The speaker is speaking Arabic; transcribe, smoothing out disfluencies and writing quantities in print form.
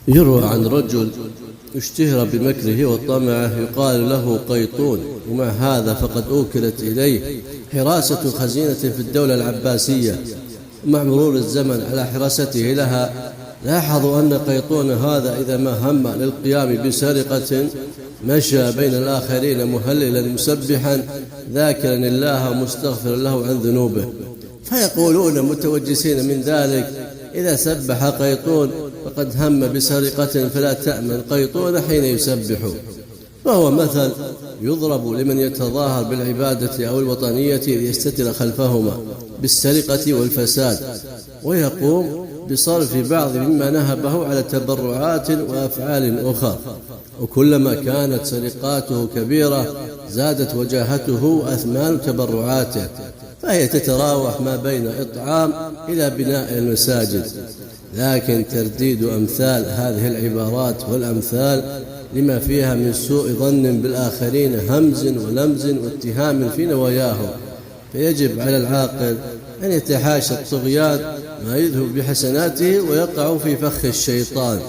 يروى عن رجل اشتهر بمكره وطمعه يقال له قيطون، ومع هذا فقد أوكلت إليه حراسة خزينة في الدولة العباسية. مع مرور الزمن على حراسته لها لاحظوا أن قيطون هذا إذا ما هم للقيام بسرقة مشى بين الآخرين مهللا مسبحا ذاكرا الله مستغفرا له عن ذنوبه، فيقولون متوجسين من ذلك: إذا سبح قيطون فقد هم بسرقة فلا تأمن قيطون حين يسبح. وهو مثل يضرب لمن يتظاهر بالعبادة أو الوطنية ليستتر خلفهما بالسرقة والفساد، ويقوم بصرف بعض مما نهبه على تبرعات وأفعال أخرى. وكلما كانت سرقاته كبيرة زادت وجاهته وأثمان تبرعاته، فهي تتراوح ما بين إطعام إلى بناء المساجد. لكن ترديد أمثال هذه العبارات والأمثال لما فيها من سوء ظن بالآخرين همز ولمز واتهام في نواياهم، فيجب على العاقل أن يتحاشى الطغيان ما يذهب بحسناته ويقع في فخ الشيطان.